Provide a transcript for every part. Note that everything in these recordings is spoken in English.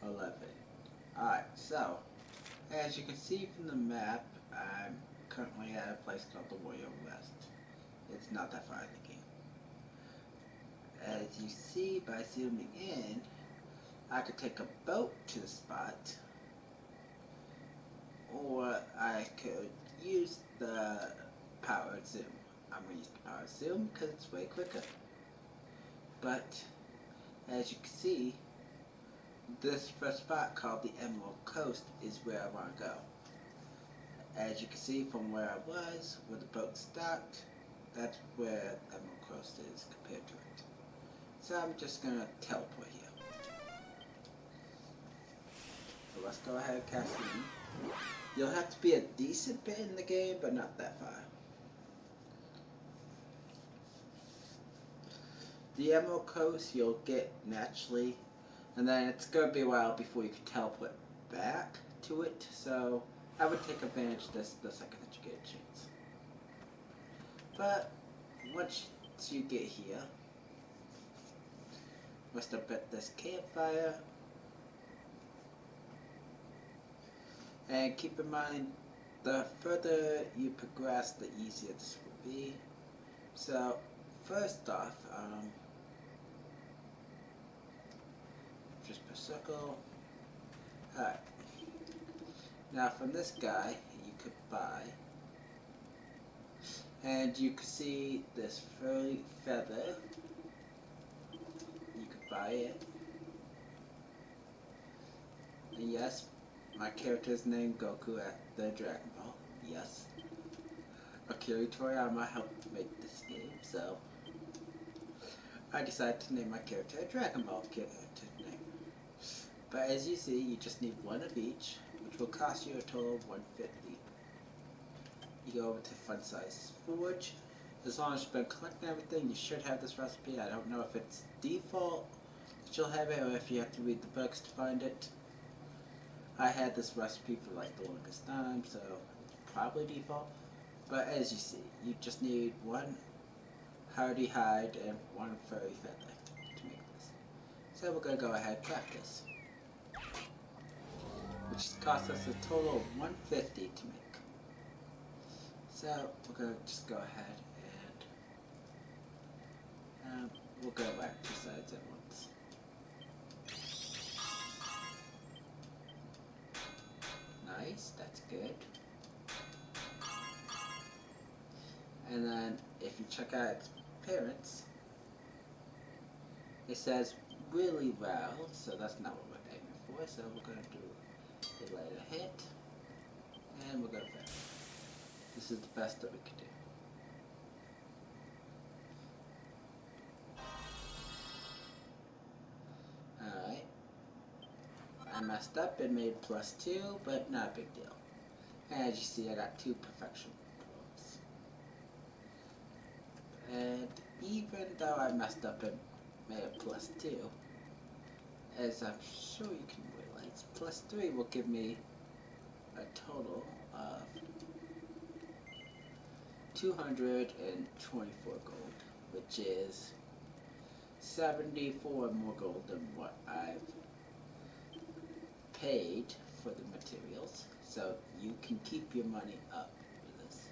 11. Alright, so, as you can see from the map, I'm currently at a place called the Warrior West. It's not that far in the game. As you see by zooming in, I could take a boat to the spot, or I could use the powered zoom. I'm going to use the powered zoom because it's way quicker. But, as you can see, this first spot called the Emerald Coast is where I want to go. As you can see from where I was, where the boat stopped, that's where Emerald Coast is compared to it. So I'm just going to teleport here. So let's go ahead and cast in. You'll have to be a decent bit in the game, but not that far. The Emerald Coast you'll get naturally, and then it's going to be a while before you can teleport back to it, so I would take advantage of this the second that you get a chance. But once you get here, rest up at this campfire, and keep in mind the further you progress, the easier this will be. So first off, just per circle. Alright. Now from this guy, you could buy, and you can see this furry feather. You could buy it. And yes, my character is named Goku at the Dragon Ball. Yes. Akira Toriyama helped make this game, so I decided to name my character a Dragon Ball character name. But as you see, you just need one of each, which will cost you a total of 150. You go over to Fun Size Forge. As long as you've been collecting everything, you should have this recipe. I don't know if it's default that you'll have it, or if you have to read the books to find it. I had this recipe for like the longest time, so it's probably default. But as you see, you just need one hardy hide and one furry feather to make this. So we're going to go ahead and craft this, which costs us a total of 150 to make. So we're going to just go ahead and we'll go back 2 sides at once. Nice, that's good. And then if you check out its appearance, it says really well, so that's not what we're aiming for. So we're going to do a later hit, and we're going to finish. This is the best that we can do. Alright. I messed up and made +2, but not a big deal. As you see, I got 2 perfection rolls. And even though I messed up and made a +2, as I'm sure you can realize, +3 will give me a total of 224 gold, which is 74 more gold than what I've paid for the materials, so you can keep your money up for this.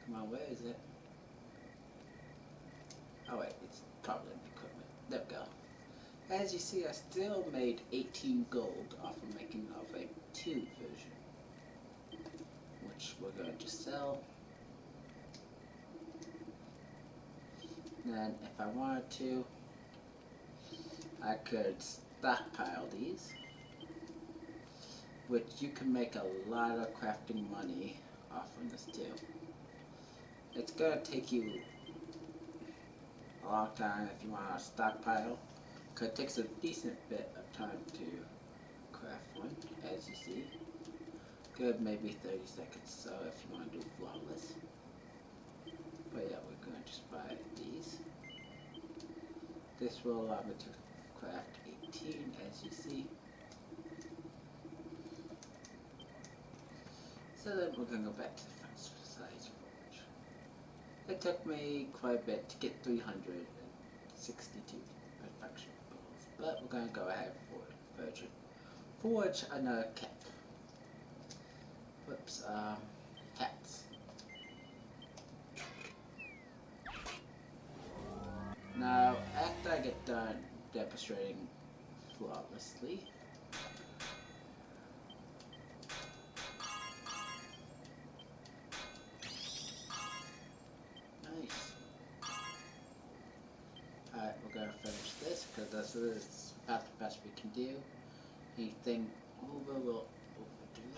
Come on, where is it? Oh wait, it's probably in the equipment. There we go. As you see, I still made 18 gold off of making of a 2 version, which we're going to sell. Then if I wanted to, I could stockpile these, which you can make a lot of crafting money off from this too. It's going to take you a long time if you want to stockpile, because it takes a decent bit of time to craft one, as you see. Good, maybe 30 seconds, so if you want to do flawless. But yeah, we're going to just buy these. This will allow me to craft 18, as you see. So then we're going to go back to the Fun Size Forge. It took me quite a bit to get 362 perfection rolls, but we're gonna go ahead for forge another cap. Whoops, cats. Now, after I get done demonstrating flawlessly, nice. Alright, we're gonna finish this because this is about the best we can do. Anything over will overdo it.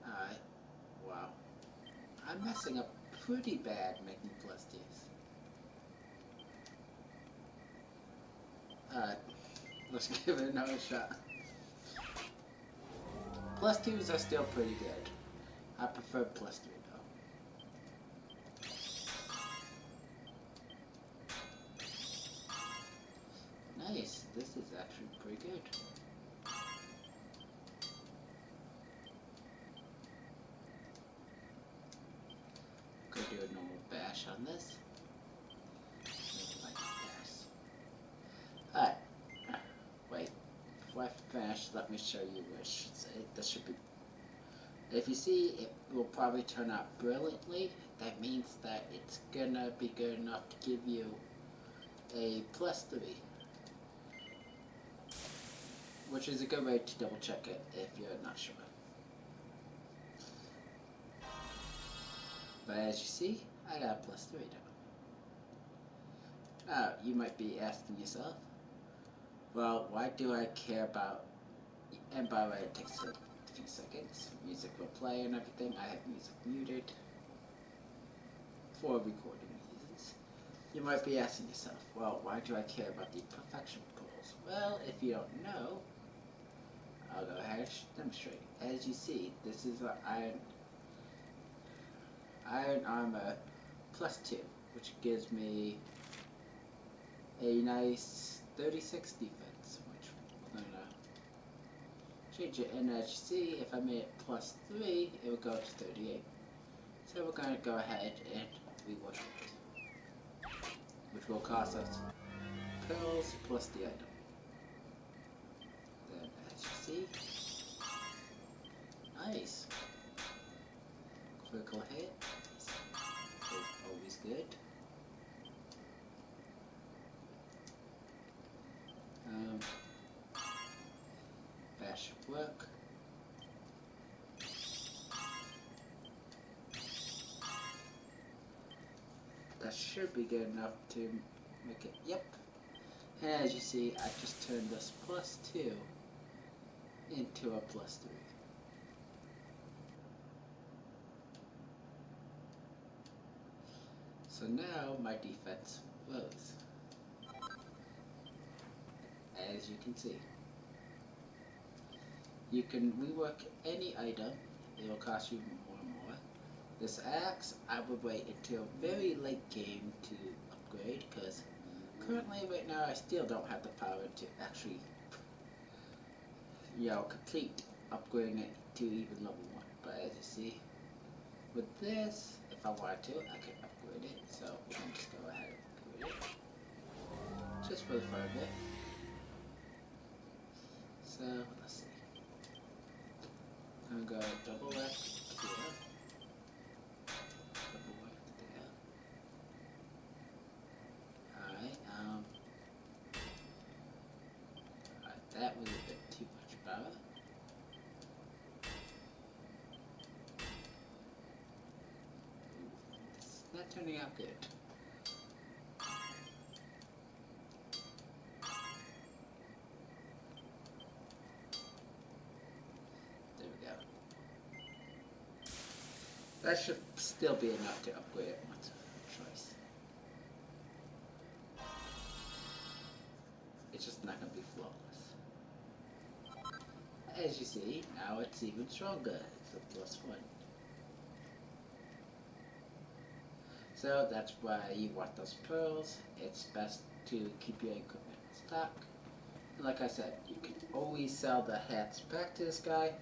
Alright, wow. I'm messing up pretty bad making plus twos. Alright, let's give it another shot. Plus twos are still pretty good. I prefer plus three though. Nice, this is actually pretty good. Go do a normal bash on this. Like bash. Alright. Wait. Before I finish, let me show you which this should be. If you see, it will probably turn out brilliantly. That means that it's gonna be good enough to give you a plus 3. Which is a good way to double check it if you're not sure. But as you see, I got a plus 3 now. Now, you might be asking yourself, well, why do I care about, and by the way, it takes a few seconds, music will play and everything. I have music muted for recording reasons. You might be asking yourself, well, why do I care about the perfection goals? Well, if you don't know, I'll go ahead and demonstrate. As you see, this is an iron armor plus 2, which gives me a nice 36 defense, which we're gonna change it. And as you see, if I made it plus 3, it would go to 38. So we're gonna go ahead and rework it, which will cost us pearls plus the item. Then, as you see, nice. Critical hit is always good. Bash should work. That should be good enough to make it, yep. And as you see, I just turned this plus 2 into a plus 3. So now my defense rose. As you can see. You can rework any item, it will cost you more and more. This axe, I would wait until very late game to upgrade, because currently right now I still don't have the power to actually, complete upgrading it to even level 1. But as you see, with this, if I wanted to, I could upgrade it, so we're going to just go ahead and upgrade it, just for the fun of it. So, let's see. I'm going to go double left here, double left there. Alright, that was a bit too much power. It's not turning out good. That should still be enough to upgrade it once choice. It's just not going to be flawless. As you see, now it's even stronger. It's a plus 1. So that's why you want those pearls. It's best to keep your equipment in stock. And like I said, you can always sell the hats back to this guy,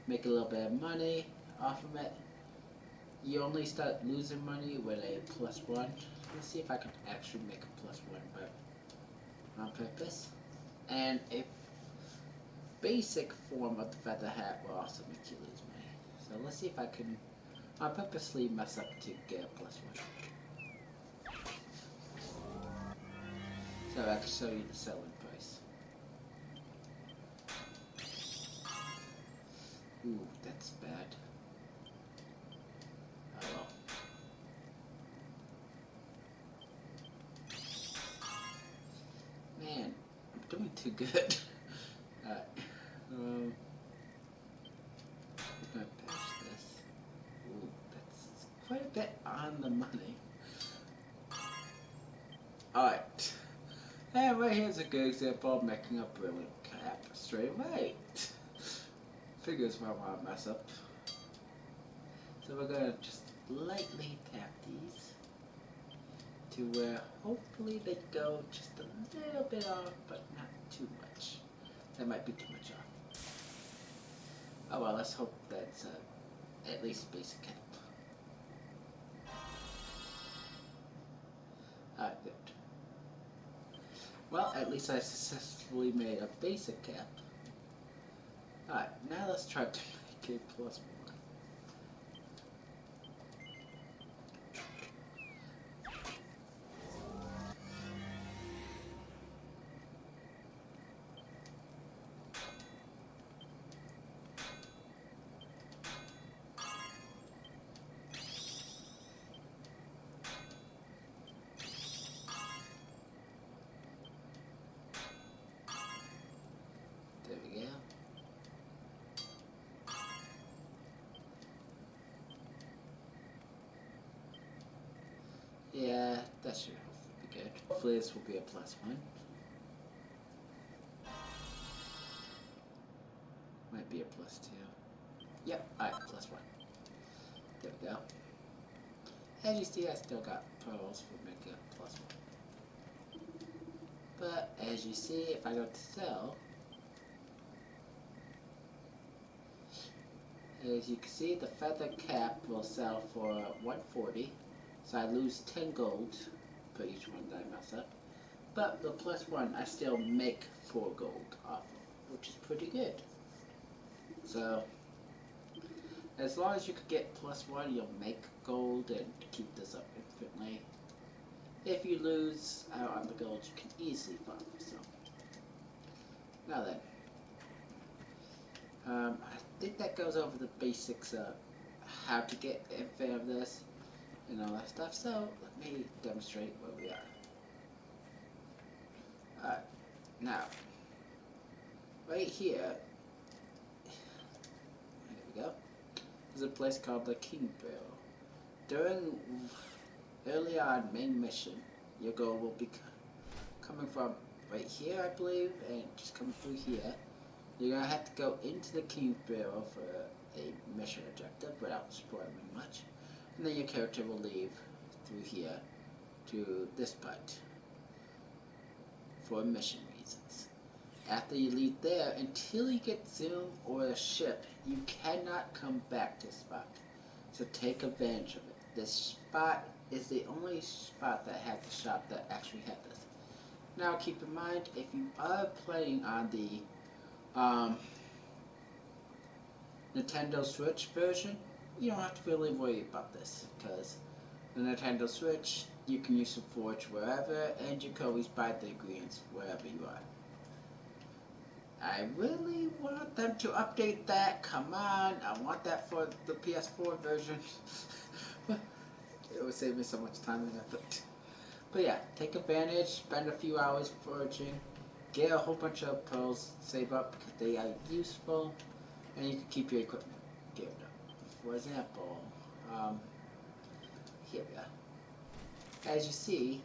make a little bit of money off of it. You only start losing money with a plus 1. Let's see if I can actually make a plus 1, but purpose, and a basic form of the feather hat will also make you lose money. So let's see if I can purposely mess up to get a +1. So I can show you the selling price. Ooh, that's bad. Oh well. Man, I'm doing too good. Alright. I'm gonna patch this. Ooh, that's quite a bit on the money. Alright. And right here's a good example of making a brilliant cap straight away. Figures where I want to mess up. So we're gonna just lightly tap these to where hopefully they go just a little bit off, but not too much. That might be too much off. Oh well, let's hope that's at least a basic cap. Alright, good. Well, at least I successfully made a basic cap. Alright, now let's try to make a +1. There we go. Yeah, that should hopefully be good. Hopefully this will be a +1. Might be a +2. Yep, alright, +1. There we go. As you see, I still got pearls for making a +1. But as you see, if I go to sell, as you can see, the feather cap will sell for 140. So I lose 10 gold per each one that I mess up. But the +1, I still make 4 gold off of, which is pretty good. So, as long as you could get +1, you'll make gold and keep this up infinitely. If you lose out on the gold, you can easily farm yourself. Now then, I think that goes over the basics of how to get infinite of this and all that stuff. So let me demonstrate where we are. Alright, now, right here, there we go, there's a place called the King Barrel. During early on main mission, your goal will be coming from right here, I believe, and just coming through here. You're gonna have to go into the King Barrel for a mission objective without spoiling much, and then your character will leave through here to this part for mission reasons. After you leave there, until you get Zoom or a ship, you cannot come back to this spot. So take advantage of it. This spot is the only spot that has the shop that actually has this. Now keep in mind, if you are playing on the Nintendo Switch version, you don't have to really worry about this, because the Nintendo Switch, you can use the forge wherever, and you can always buy the ingredients wherever you are. I really want them to update that. Come on, I want that for the PS4 version. It would save me so much time and effort. But yeah, take advantage, spend a few hours foraging, get a whole bunch of pearls, save up because they are useful, and you can keep your equipment geared up. For example, here we are. As you see,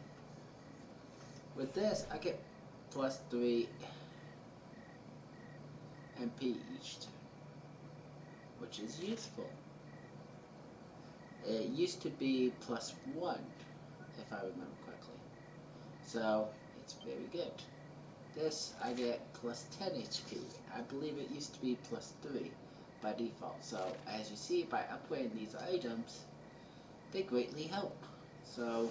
with this, I get +3 MP each turn, which is useful. It used to be +1, if I remember correctly. So, it's very good. This, I get +10 HP. I believe it used to be +3 by default. So, as you see, by upgrading these items, they greatly help. So,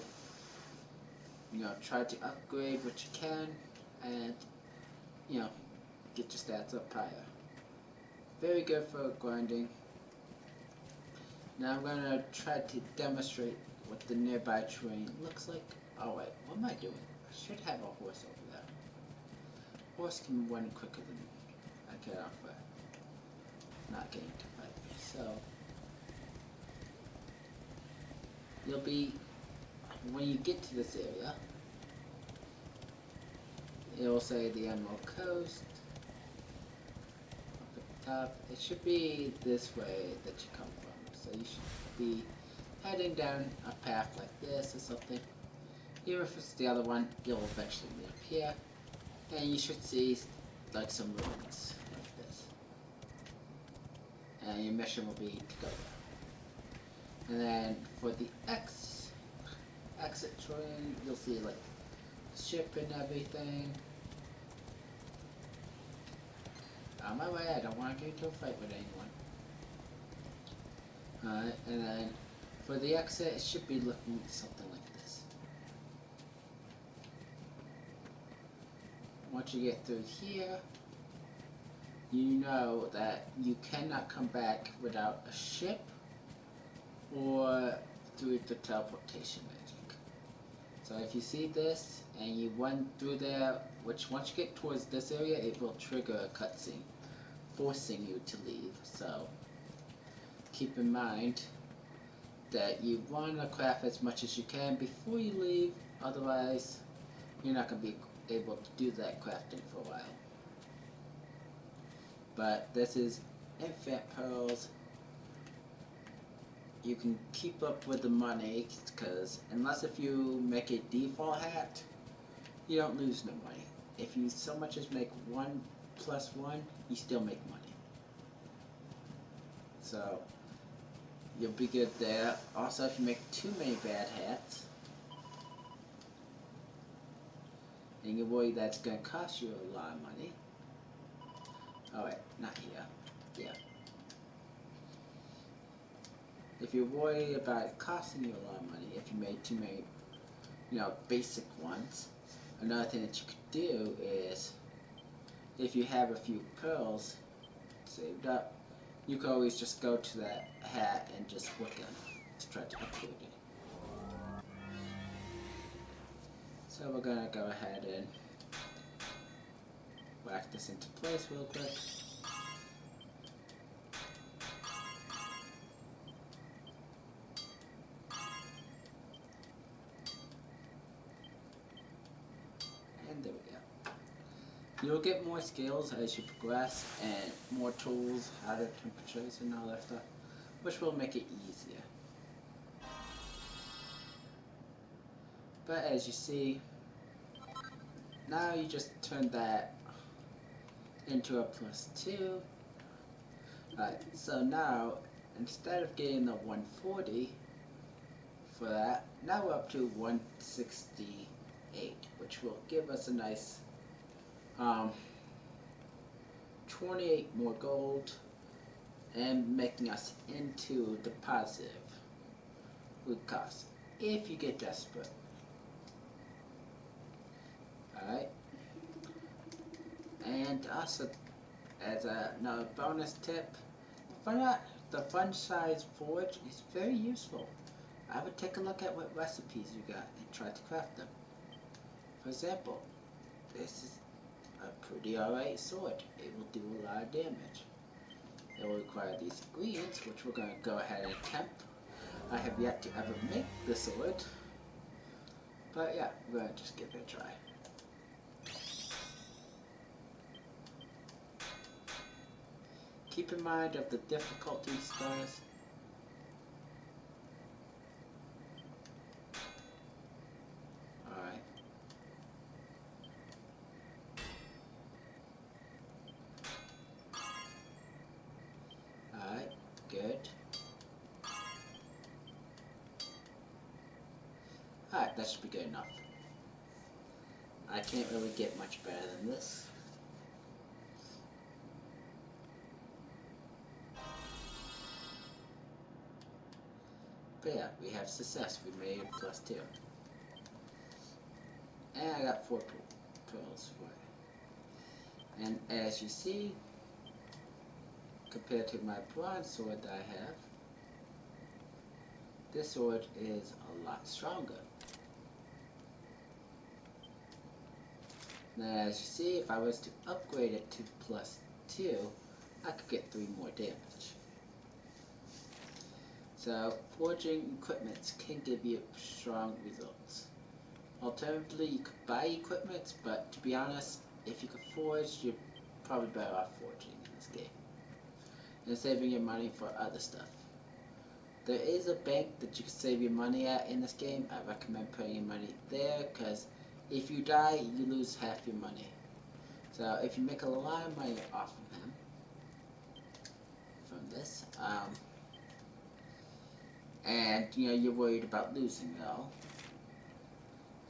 try to upgrade what you can. and, you know, get your stats up higher. Very good for grinding. Now I'm going to try to demonstrate what the nearby terrain looks like. Oh wait, what am I doing? I should have a horse over there. Horse can run quicker than I can off by not getting to fight. So you'll be, when you get to this area, it'll say the Emerald Coast. Up at the top, it should be this way that you come from. So you should be heading down a path like this or something. Here, if it's the other one, you'll eventually reappear, and you should see like some ruins like this. And your mission will be to go there. And then for the exit terrain, you'll see like ship and everything. On my way, I don't want to get into a fight with anyone. Alright, and then for the exit, it should be looking something like this. Once you get through here, you know that you cannot come back without a ship or through the teleportation magic. So if you see this and you run through there, which once you get towards this area, it will trigger a cutscene forcing you to leave. So keep in mind that you want to craft as much as you can before you leave, otherwise you're not going to be able to do that crafting for a while. But this is infinite pearls. You can keep up with the money, because unless if you make a default hat, you don't lose no money. If you so much as make 1 + 1, you still make money. So you'll be good there. Also, if you make too many bad hats, and you worry that's going to cost you a lot of money. Oh wait, not here. Yeah. If you're worried about it costing you a lot of money, if you made too many, basic ones, another thing that you could do is, if you have a few pearls saved up, you can always just go to that hat and just look at it to try to upgrade it. So we're gonna go ahead and whack this into place real quick. And there we go. You'll get more skills as you progress, and more tools, hotter temperatures, and all that stuff, which will make it easier. But as you see, now you just turn that into a +2. Alright, so now, instead of getting the 140 for that, now we're up to 168, which will give us a nice 28 more gold, and making us into the positive with cost, if you get desperate. Alright, and also as another bonus tip, the fun size forge is very useful. I would take a look at what recipes you got and try to craft them. For example, this is a pretty alright sword. It will do a lot of damage. It will require these ingredients, which we're going to go ahead and attempt. I have yet to ever make the sword, but yeah, we're going to just give it a try. Keep in mind of the difficulty stars. Alright. Alright, good. Alright, that should be good enough. I can't really get much better than this. But yeah, we have success. We made +2. And I got 4 pearls for it. And as you see, compared to my bronze sword that I have, this sword is a lot stronger. Now as you see, if I was to upgrade it to +2, I could get 3 more damage. So forging equipment can give you strong results. Alternatively, you could buy equipment, but to be honest, if you could forge, you're probably better off forging in this game and saving your money for other stuff. There is a bank that you can save your money at in this game. I recommend putting your money there because if you die, you lose half your money. So if you make a lot of money off of him from this, and you're worried about losing it all,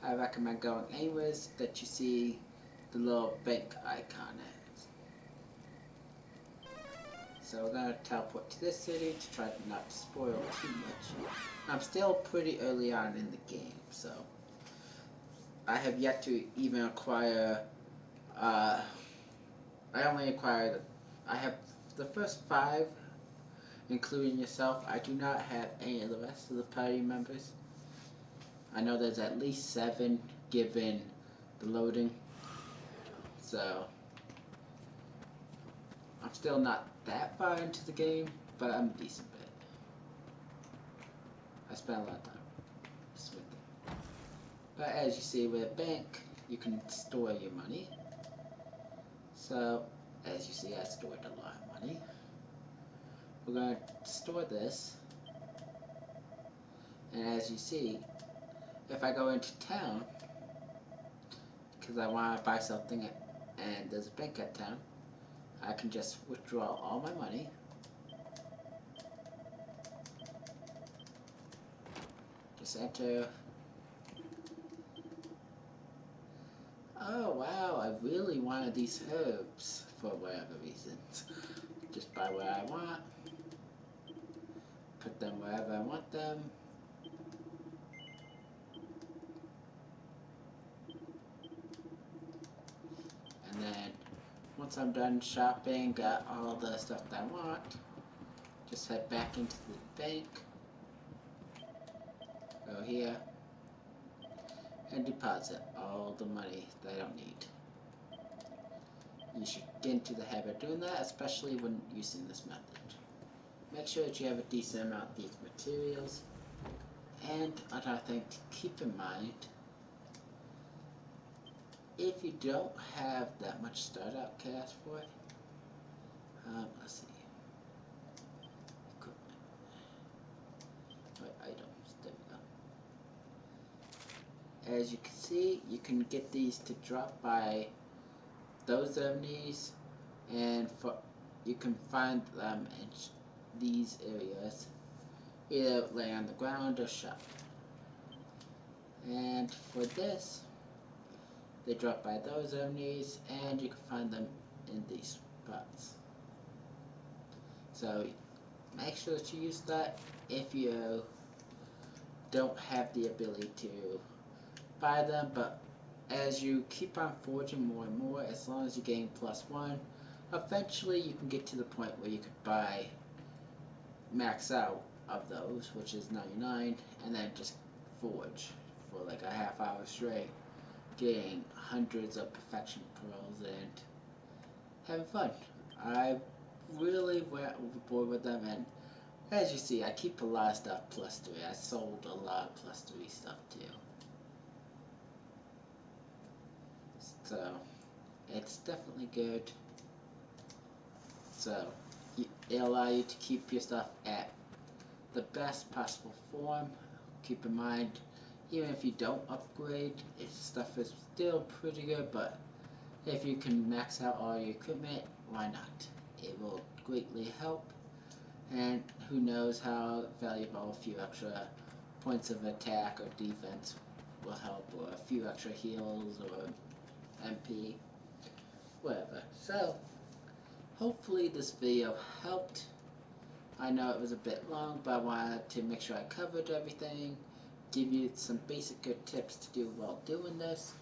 I recommend going anywhere that you see the little bank icon at. So we're gonna teleport to this city to try not to spoil too much. I'm still pretty early on in the game, so I have yet to even acquire. I have the first 5, including yourself. I do not have any of the rest of the party members. I know there's at least 7 given the loading, so I'm still not that far into the game, but I'm a decent bit. I spent a lot of time just with it. But as you see with a bank, you can store your money. So as you see, I stored a lot of money. We're going to store this, and as you see, if I go into town, because I want to buy something and there's a bank at town, I can just withdraw all my money. Just enter. Oh wow, I really wanted these herbs for whatever reasons. Just buy what I want, put them wherever I want them. And then once I'm done shopping, got all the stuff that I want, just head back into the bank, go here, and deposit all the money that I don't need. You should get into the habit of doing that, especially when using this method. Make sure that you have a decent amount of these materials. And another thing to keep in mind, if you don't have that much startup cash for it, let's see, equipment, items, there we go. As you can see, you can get these to drop by those enemies, and you can find them in these areas, either lay on the ground or shop. And for this, they drop by those enemies, and you can find them in these spots. So make sure that you use that if you don't have the ability to buy them, but as you keep on forging more and more, as long as you gain +1, eventually you can get to the point where you could buy max out of those, which is 99, and then just forge for like a half hour straight, getting hundreds of perfection pearls and having fun. I really went overboard with them, and as you see, I keep a lot of stuff +3. I sold a lot of +3 stuff too. So it's definitely good. So it'll allow you to keep your stuff at the best possible form. Keep in mind, even if you don't upgrade, its stuff is still pretty good, but if you can max out all your equipment, why not? It will greatly help, and who knows how valuable a few extra points of attack or defense will help, or a few extra heals or MP, whatever. So hopefully this video helped. I know it was a bit long, but I wanted to make sure I covered everything, give you some basic good tips to do while doing this.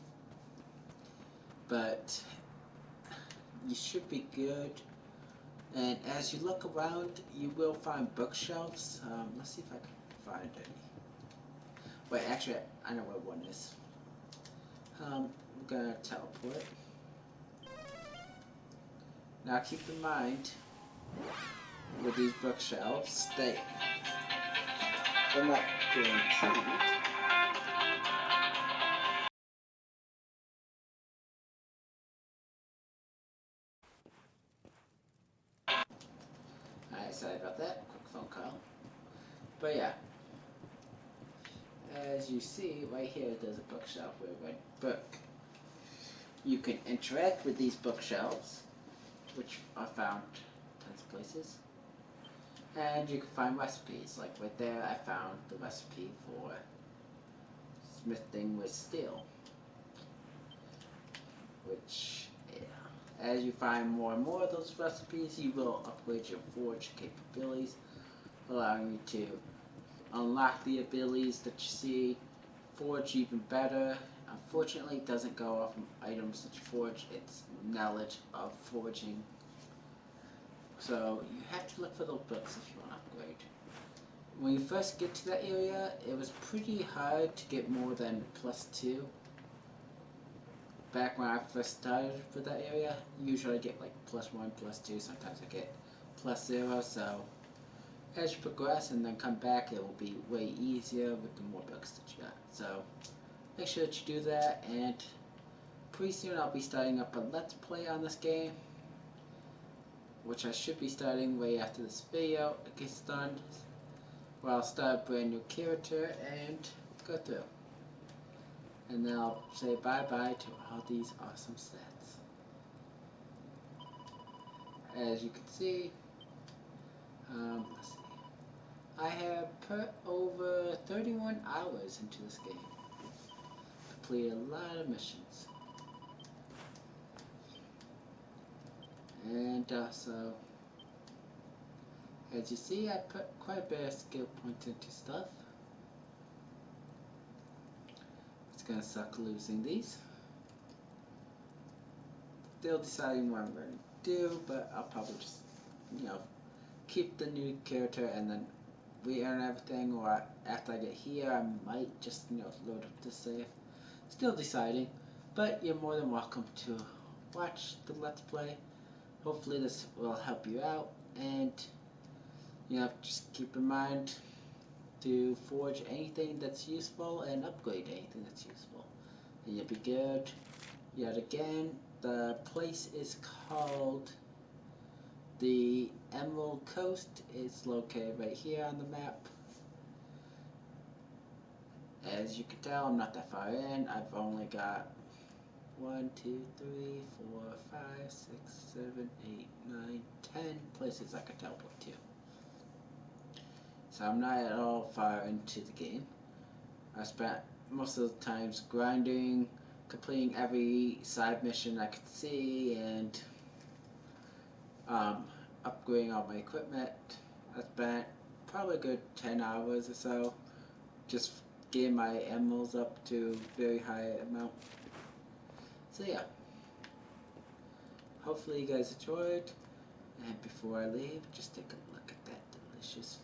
But you should be good. And as you look around, you will find bookshelves. Let's see if I can find any. Wait, actually, I know where one is. I'm gonna teleport. Now keep in mind, with these bookshelves, they're not guaranteed. Alright, sorry about that. Quick phone call. But yeah, as you see right here, there's a bookshelf with a red book. You can interact with these bookshelves, which are found tons of places, and you can find recipes. Like right there, I found the recipe for smithing with steel, which, yeah, as you find more and more of those recipes, you will upgrade your forge capabilities, allowing you to unlock the abilities that you see, forge even better. Unfortunately, it doesn't go off from items that you forge, it's knowledge of forging. So you have to look for those books if you want to upgrade. When you first get to that area, it was pretty hard to get more than +2. Back when I first started for that area, usually I get like +1, +2, sometimes I get +0, so as you progress and then come back, it will be way easier with the more books that you got. So make sure that you do that, and pretty soon I'll be starting up a Let's Play on this game, which I should be starting way after this video gets done, where I'll start a brand new character and go through. And then I'll say bye-bye to all these awesome stats. As you can see, let's see. I have put over 31 hours into this game. Completed a lot of missions. And also, as you see, I put quite a bit of skill points into stuff. It's gonna suck losing these. Still deciding what I'm gonna do, but I'll probably just, keep the new character and then re-earn everything, or after I get here, I might just, load up the save. Still deciding, but you're more than welcome to watch the Let's Play. Hopefully this will help you out, and, just keep in mind to forge anything that's useful and upgrade anything that's useful. And you'll be good. Yet again, the place is called the Emerald Coast. It's located right here on the map. As you can tell, I'm not that far in. I've only got 1, 2, 3, 4, 5, 6, 7, 8, 9, 10 places I can teleport to. So I'm not at all far into the game. I spent most of the times grinding, completing every side mission I could see, and upgrading all my equipment. I spent probably a good 10 hours or so just getting my emeralds up to very high amount. So yeah, hopefully you guys enjoyed, and before I leave, just take a look at that delicious